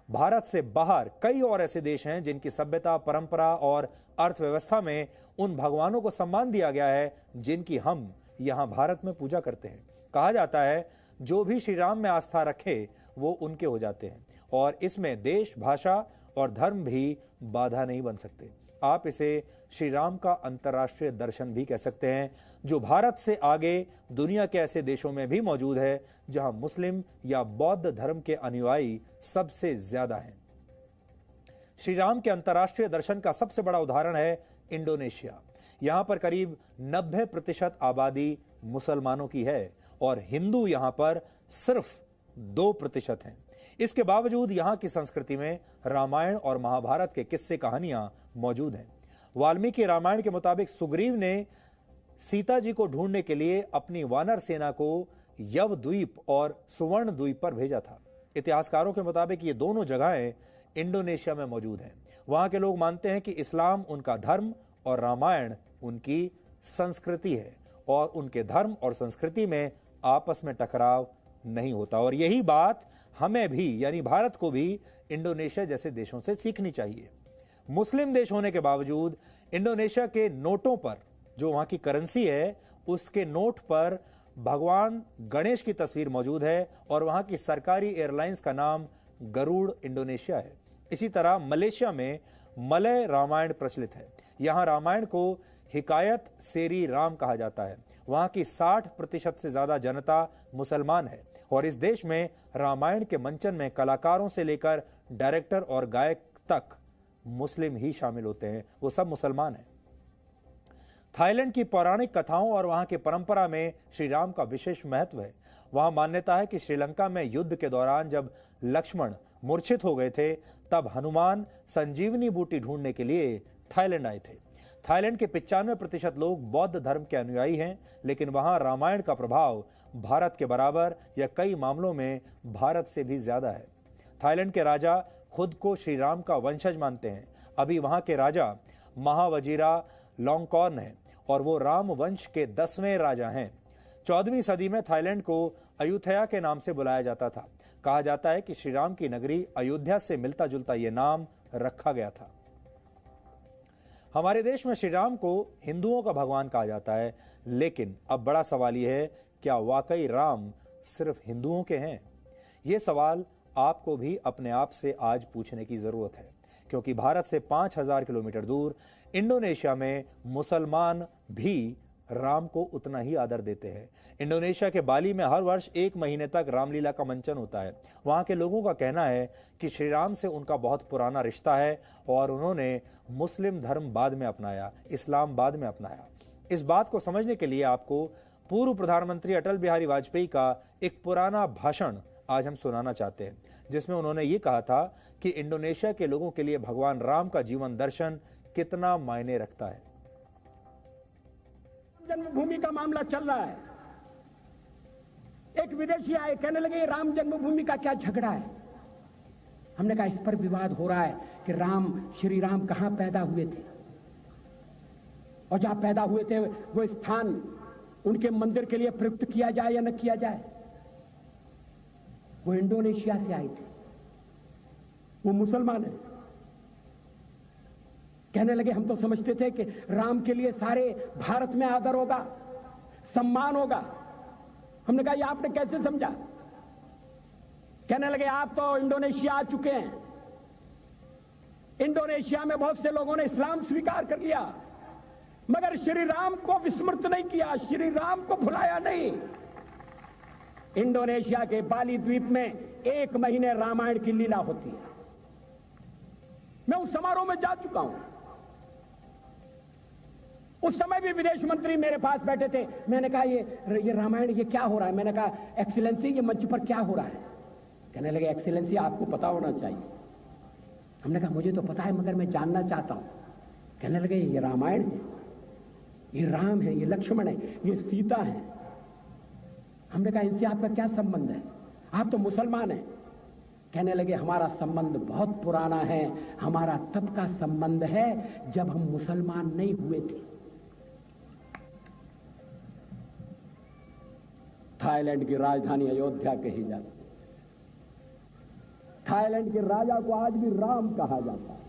भारत से बाहर कई और ऐसे देश हैं जिनकी सभ्यता, परंपरा और अर्थव्यवस्था में उन भगवानों को सम्मान दिया गया है जिनकी हम यहां भारत में पूजा करते हैं। कहा जाता है जो भी श्री राम में आस्था रखे वो उनके हो जाते हैं और इसमें देश, भाषा और धर्म भी बाधा नहीं बन सकते। आप इसे श्री राम का अंतर्राष्ट्रीय दर्शन भी कह सकते हैं, जो भारत से आगे दुनिया के ऐसे देशों में भी मौजूद है जहां मुस्लिम या बौद्ध धर्म के अनुयायी सबसे ज्यादा हैं। श्री राम के अंतर्राष्ट्रीय दर्शन का सबसे बड़ा उदाहरण है इंडोनेशिया। यहां पर करीब 90% आबादी मुसलमानों की है और हिंदू यहां पर सिर्फ 2% हैं। इसके बावजूद यहां की संस्कृति में रामायण और महाभारत के किस्से कहानियां मौजूद हैं। वाल्मीकि रामायण के मुताबिक सुग्रीव ने सीता जी को ढूंढने के लिए अपनी वानर सेना को यव द्वीप और सुवर्ण द्वीप पर भेजा था। इतिहासकारों के मुताबिक ये दोनों जगहें इंडोनेशिया में मौजूद हैं। वहां के लोग मानते हैं कि इस्लाम उनका धर्म और रामायण उनकी संस्कृति है और उनके धर्म और संस्कृति में आपस में टकराव नहीं होता। और यही बात हमें भी यानी भारत को भी इंडोनेशिया जैसे देशों से सीखनी चाहिए। मुस्लिम देश होने के बावजूद इंडोनेशिया के नोटों पर, जो वहां की करेंसी है, उसके नोट पर भगवान गणेश की तस्वीर मौजूद है और वहां की सरकारी एयरलाइंस का नाम गरुड़ इंडोनेशिया है। इसी तरह मलेशिया में मलय रामायण प्रचलित है। यहां रामायण को हिकायत सेरी राम कहा जाता है। वहां की 60% से ज्यादा जनता मुसलमान है और इस देश में रामायण के मंचन में कलाकारों से लेकर डायरेक्टर और गायक तक मुस्लिम ही शामिल होते हैं, वो सब मुसलमान हैं। थाईलैंड की पौराणिक कथाओं और वहां की परंपरा में श्री राम का विशेष महत्व है। वहां मान्यता है कि श्रीलंका में युद्ध के दौरान जब लक्ष्मण मूर्छित हो गए थे तब हनुमान संजीवनी बूटी ढूंढने के लिए थाईलैंड आए थे। थाईलैंड के 95% लोग बौद्ध धर्म के अनुयायी हैं, लेकिन वहां रामायण का प्रभाव भारत के बराबर या कई मामलों में भारत से भी ज्यादा है। थाईलैंड के राजा खुद को श्री राम का वंशज मानते हैं। अभी वहां के राजा महावजीरा लोंगकॉर्न हैं और वो राम वंश के 10वें राजा हैं। 14वीं सदी में थाईलैंड को अयुथया के नाम से बुलाया जाता था। कहा जाता है कि श्री राम की नगरी अयोध्या से मिलता जुलता यह नाम रखा गया था। हमारे देश में श्री राम को हिंदुओं का भगवान कहा जाता है, लेकिन अब बड़ा सवाल यह है, क्या वाकई राम सिर्फ हिंदुओं के हैं? यह सवाल आपको भी अपने आप से आज पूछने की जरूरत है, क्योंकि भारत से 5000 किलोमीटर दूर इंडोनेशिया में मुसलमान भी राम को उतना ही आदर देते हैं। इंडोनेशिया के बाली में हर वर्ष 1 महीने तक रामलीला का मंचन होता है। वहां के लोगों का कहना है कि श्री राम से उनका बहुत पुराना रिश्ता है और उन्होंने मुस्लिम धर्म बाद में अपनाया, इस्लाम बाद में अपनाया। इस बात को समझने के लिए आपको पूर्व प्रधानमंत्री अटल बिहारी वाजपेयी का एक पुराना भाषण आज हम सुनाना चाहते हैं, जिसमें उन्होंने ये कहा था कि इंडोनेशिया के लोगों के लिए भगवान राम का जीवन दर्शन कितना मायने रखता है। जन्मभूमि का मामला चल रहा है। एक विदेशी आए, कहने लगे राम जन्मभूमि का क्या झगड़ा है। हमने कहा इस पर विवाद हो रहा है कि श्री राम कहां पैदा हुए थे और जहां पैदा हुए थे वो स्थान उनके मंदिर के लिए प्रयुक्त किया जाए या न किया जाए। वो इंडोनेशिया से आए थे, वो मुसलमान है। कहने लगे हम तो समझते थे कि राम के लिए सारे भारत में आदर होगा, सम्मान होगा। हमने कहा ये आपने कैसे समझा? कहने लगे आप तो इंडोनेशिया आ चुके हैं। इंडोनेशिया में बहुत से लोगों ने इस्लाम स्वीकार कर लिया, मगर श्री राम को विस्मृत नहीं किया, श्री राम को भुलाया नहीं। इंडोनेशिया के बाली द्वीप में 1 महीने रामायण की लीला होती है। मैं उस समारोह में जा चुका हूं। उस समय भी विदेश मंत्री मेरे पास बैठे थे। मैंने कहा ये रामायण ये क्या हो रहा है? मैंने कहा एक्सीलेंसी ये मंच पर क्या हो रहा है? कहने लगे एक्सीलेंसी आपको पता होना चाहिए। हमने कहा मुझे तो पता है मगर मैं जानना चाहता हूं। कहने लगे ये रामायण है, ये राम है, ये लक्ष्मण है, ये सीता है। हमने कहा इनसे आपका क्या संबंध है? आप तो मुसलमान हैं। कहने लगे हमारा संबंध बहुत पुराना है, हमारा तब का संबंध है जब हम मुसलमान नहीं हुए थे। थाईलैंड की राजधानी अयोध्या कही जाती। थाईलैंड के राजा को आज भी राम कहा जाता है।